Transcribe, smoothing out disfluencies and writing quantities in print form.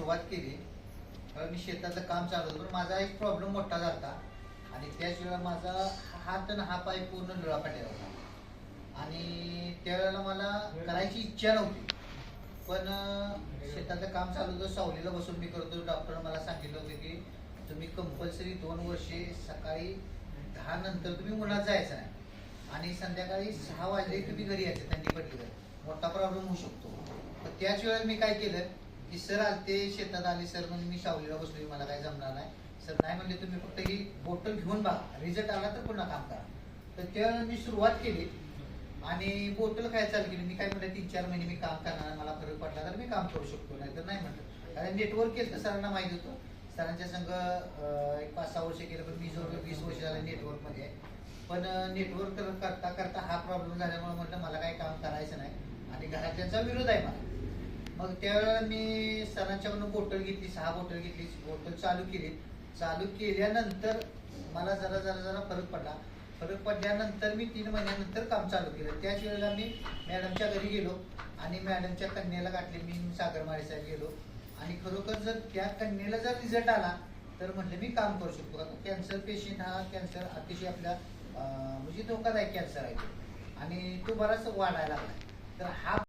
सुरुवात केली कारण मी शेतातलं काम चालू होतं, पण माझा एक प्रॉब्लेम मोठा झाला आणि त्याशिवाय माझा हात आणि हा पाय पूर्ण डोळापाट्याला होता आणि त्यावेळेला मला करायची इच्छा नव्हती. पण शेतातलं काम चालू होतं, सावलीला बसून मी करतो. डॉक्टरने मला सांगितलं होतं की तुम्ही कंपल्सरी 2 वर्षे सकाळी 10 नंतर तुम्ही उन्हात जायचं नाही आणि संध्याकाळी 6 वाजले तुम्ही घरी यायचं, थंडी पडली तर मोठा प्रॉब्लेम होऊ शकतो. तर त्याच वेळेला मी काय केलं की सर आलते शेतात आले, सर म्हणजे मी सावलीला बसलो, मला काय जमणार नाही. सर नाही म्हणले तुम्ही फक्त ही बॉटल घेऊन बघा, रिझल्ट आला तर पुन्हा काम करा. तर त्यावेळेला मी सुरुवात केली आणि बॉटल खायला चालू केली. मी काय म्हटलं 3-4 महिने मी काम करणार, मला फरक पडला तर मी काम करू शकतो, नाही तर नाही म्हटलं. कारण नेटवर्क केलं तर सरांना माहिती होतं. सरांच्या संघ एक 5-6 वर्ष केलं, पण मी जवळ 20 वर्ष झालं नेटवर्कमध्ये आहे. पण नेटवर्क करता करता हा प्रॉब्लेम झाल्यामुळे म्हटलं मला काही काम करायचं नाही आणि घरातल्यांचा विरोध आहे मला. मग त्यावेळेला मी सरांच्याकडून बॉटल घेतली, 6 बॉटल घेतली, बॉटल चालू केली. चालू केल्यानंतर मला जरा जरा जरा फरक पडला. फरक पडल्यानंतर मी 3 महिन्यानंतर काम चालू केलं. त्याच वेळेला मी मॅडमच्या घरी गेलो आणि मॅडमच्या कन्येला गाठले. मी सागरमाळे साहेब गेलो आणि खरोखर जर त्या कन्येला जर रिझल्ट आला तर म्हटलं मी काम करू शकतो. कारण कॅन्सर पेशंट हा कॅन्सर अतिशय आपल्या म्हणजे धोकादायक कॅन्सर आहे आणि तो बराच वाढायला लागला. तर हा